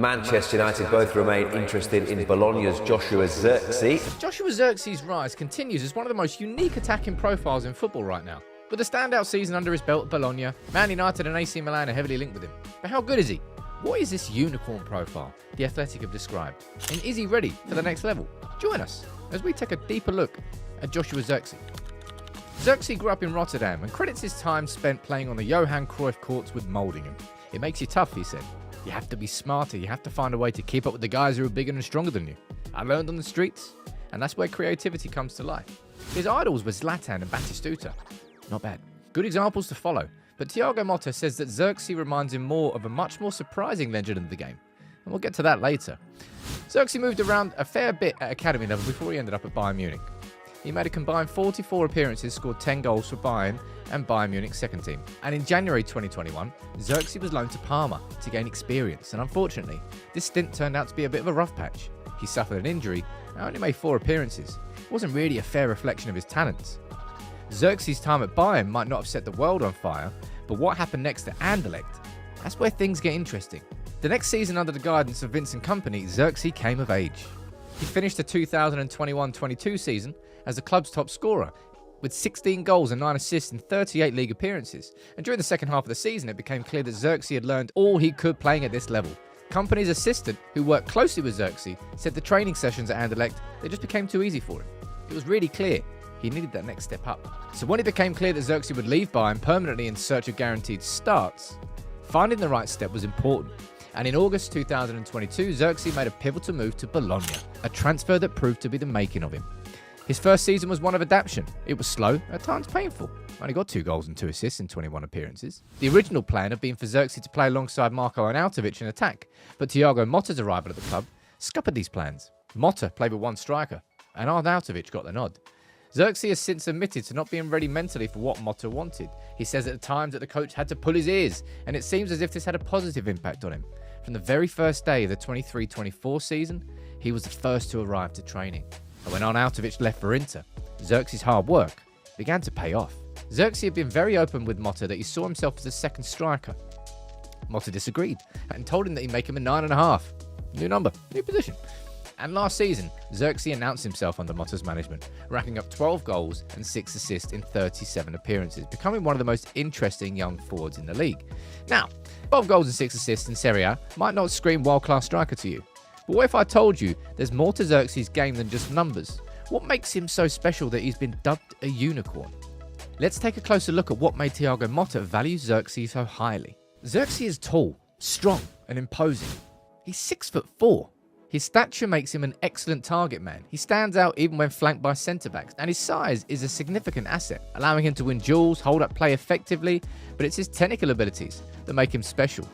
Manchester United both remain interested in Bologna's Joshua Zirkee. Joshua Zirkee's rise continues as one of the most unique attacking profiles in football right now. With a standout season under his belt at Bologna, Man United and AC Milan are heavily linked with him. But how good is he? What is this unicorn profile The Athletic have described? And is he ready for the next level? Join us as we take a deeper look at Joshua Zirkee. Zirkee grew up in Rotterdam and credits his time spent playing on the Johan Cruyff courts with moulding him. It makes you tough, he said. You have to be smarter, you have to find a way to keep up with the guys who are bigger and stronger than you. I learned on the streets, and that's where creativity comes to life. His idols were Zlatan and Batistuta. Not bad. Good examples to follow, but Thiago Motta says that Zirkee reminds him more of a much more surprising legend of the game. And we'll get to that later. Zirkee moved around a fair bit at academy level before he ended up at Bayern Munich. He made a combined 44 appearances, scored 10 goals for Bayern and Bayern Munich's second team. And in January 2021, Zirkee was loaned to Parma to gain experience, and unfortunately, this stint turned out to be a bit of a rough patch. He suffered an injury and only made 4 appearances. It wasn't really a fair reflection of his talents. Zirkee's time at Bayern might not have set the world on fire, but what happened next at Anderlecht? That's where things get interesting. The next season under the guidance of Vincent Kompany, Zirkee came of age. He finished the 2021-22 season as the club's top scorer, with 16 goals and 9 assists in 38 league appearances. And during the second half of the season, it became clear that Zirkee had learned all he could playing at this level. Kompany's assistant, who worked closely with Zirkee, said the training sessions at Anderlecht, they just became too easy for him. It was really clear he needed that next step up. So when it became clear that Zirkee would leave Bayern permanently in search of guaranteed starts, finding the right step was important. And in August 2022, Zirkee made a pivotal move to Bologna, a transfer that proved to be the making of him. His first season was one of adaptation. It was slow, at times painful. Only got 2 goals and 2 assists in 21 appearances. The original plan had been for Zirkee to play alongside Marko Arnautovic in attack, but Thiago Motta's arrival at the club scuppered these plans. Motta played with one striker, and Arnautovic got the nod. Zirkee has since admitted to not being ready mentally for what Motta wanted. He says at times that the coach had to pull his ears, and it seems as if this had a positive impact on him. From the very first day of the 23-24 season, he was the first to arrive to training. And when Arnautovic left for Inter, Zirkee's hard work began to pay off. Zirkee had been very open with Motta that he saw himself as a second striker. Motta disagreed and told him that he'd make him a 9.5. New number, new position. And last season, Zirkee announced himself under Motta's management, racking up 12 goals and 6 assists in 37 appearances, becoming one of the most interesting young forwards in the league. Now, 12 goals and 6 assists in Serie A might not scream world-class striker to you. But what if I told you there's more to Zirkee's game than just numbers? What makes him so special that he's been dubbed a unicorn? Let's take a closer look at what made Thiago Motta value Zirkee so highly. Zirkee is tall, strong, and imposing. He's 6'4". His stature makes him an excellent target man. He stands out even when flanked by centre-backs, and his size is a significant asset, allowing him to win duels, hold up play effectively, but it's his technical abilities that make him special.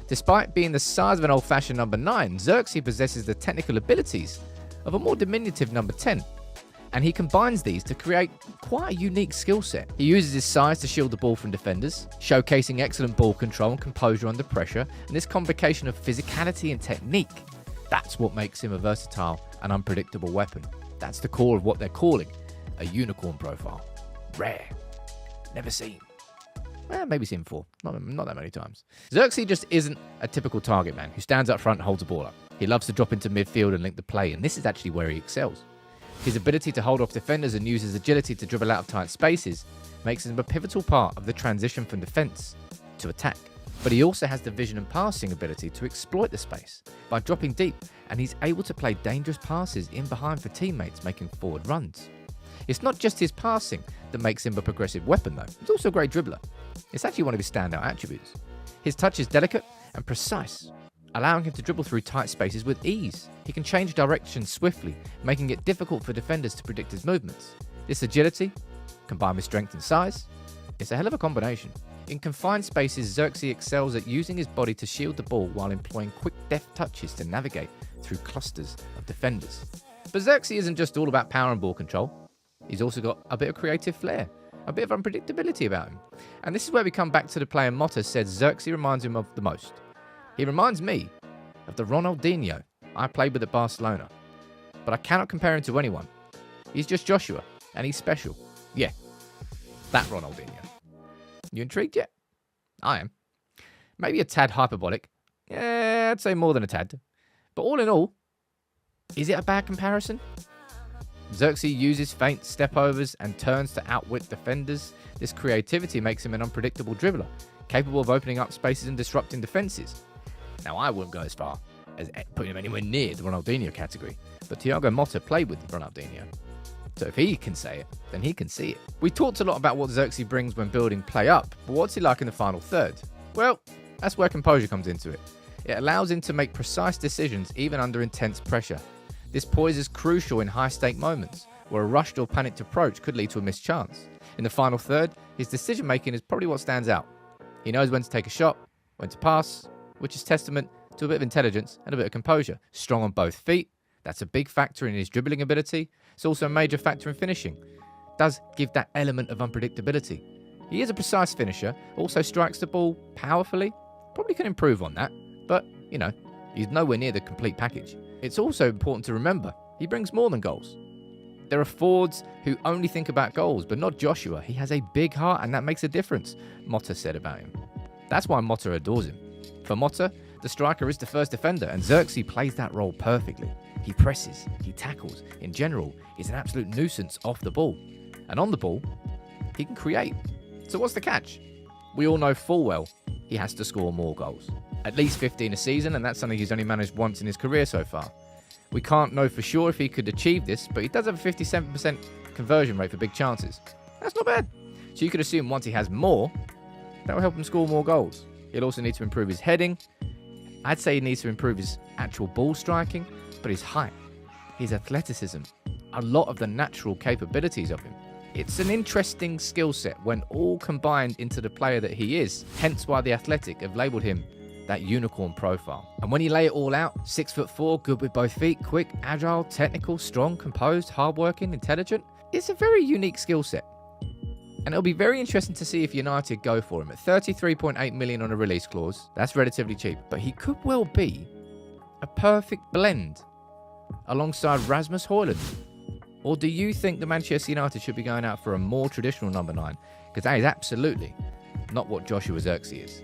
Despite being the size of an old-fashioned number 9, Zirkee possesses the technical abilities of a more diminutive number 10. And he combines these to create quite a unique skill set. He uses his size to shield the ball from defenders, showcasing excellent ball control and composure under pressure, and this combination of physicality and technique, that's what makes him a versatile and unpredictable weapon. That's the core of what they're calling a unicorn profile. Rare. Never seen. Maybe seen before. Not that many times. Zirkee just isn't a typical target man who stands up front and holds the ball up. He loves to drop into midfield and link the play, and this is actually where he excels. His ability to hold off defenders and use his agility to dribble out of tight spaces makes him a pivotal part of the transition from defence to attack. But he also has the vision and passing ability to exploit the space by dropping deep, and he's able to play dangerous passes in behind for teammates making forward runs. It's not just his passing that makes him a progressive weapon though, he's also a great dribbler. It's actually one of his standout attributes. His touch is delicate and precise, allowing him to dribble through tight spaces with ease. He can change direction swiftly, making it difficult for defenders to predict his movements. This agility, combined with strength and size, it's a hell of a combination. In confined spaces, Zirkee excels at using his body to shield the ball while employing quick, deft touches to navigate through clusters of defenders. But Zirkee isn't just all about power and ball control. He's also got a bit of creative flair, a bit of unpredictability about him. And this is where we come back to the player Motta said Zirkee reminds him of the most. He reminds me of the Ronaldinho I played with at Barcelona. But I cannot compare him to anyone. He's just Joshua, and he's special. Yeah, that Ronaldinho. You intrigued yet? I am. Maybe a tad hyperbolic. Yeah, Yeah, I'd say more than a tad. But all in all, is it a bad comparison? Zirkee uses feint step-overs and turns to outwit defenders. This creativity makes him an unpredictable dribbler, capable of opening up spaces and disrupting defences. Now, I wouldn't go as far as putting him anywhere near the Ronaldinho category, but Thiago Motta played with Ronaldinho. So if he can say it, then he can see it. We talked a lot about what Zirkee brings when building play up, but what's he like in the final third? Well, that's where composure comes into it. It allows him to make precise decisions even under intense pressure. This poise is crucial in high-stake moments, where a rushed or panicked approach could lead to a missed chance. In the final third, his decision-making is probably what stands out. He knows when to take a shot, when to pass, which is testament to a bit of intelligence and a bit of composure. Strong on both feet, that's a big factor in his dribbling ability. It's also a major factor in finishing. Does give that element of unpredictability. He is a precise finisher, also strikes the ball powerfully. Probably can improve on that, but, he's nowhere near the complete package. It's also important to remember, he brings more than goals. There are forwards who only think about goals, but not Joshua. He has a big heart, and that makes a difference, Motta said about him. That's why Motta adores him. For Motta, the striker is the first defender, and Zirkee plays that role perfectly. He presses, he tackles. In general, he's an absolute nuisance off the ball. And on the ball, he can create. So what's the catch? We all know full well he has to score more goals. At least 15 a season, and that's something he's only managed once in his career so far. We can't know for sure if he could achieve this, but he does have a 57% conversion rate for big chances. That's not bad. So you could assume once he has more, that will help him score more goals. He'll also need to improve his heading. I'd say he needs to improve his actual ball striking, but his height, his athleticism, a lot of the natural capabilities of him. It's an interesting skill set when all combined into the player that he is, hence why The Athletic have labelled him that unicorn profile. And when you lay it all out, 6'4", good with both feet, quick, agile, technical, strong, composed, hardworking, intelligent, it's a very unique skill set. And it'll be very interesting to see if United go for him. At 33.8 million on a release clause, that's relatively cheap, but he could well be a perfect blend alongside Rasmus Højlund. Or do you think the Manchester United should be going out for a more traditional number 9? Because that is absolutely not what Joshua Zirkee is.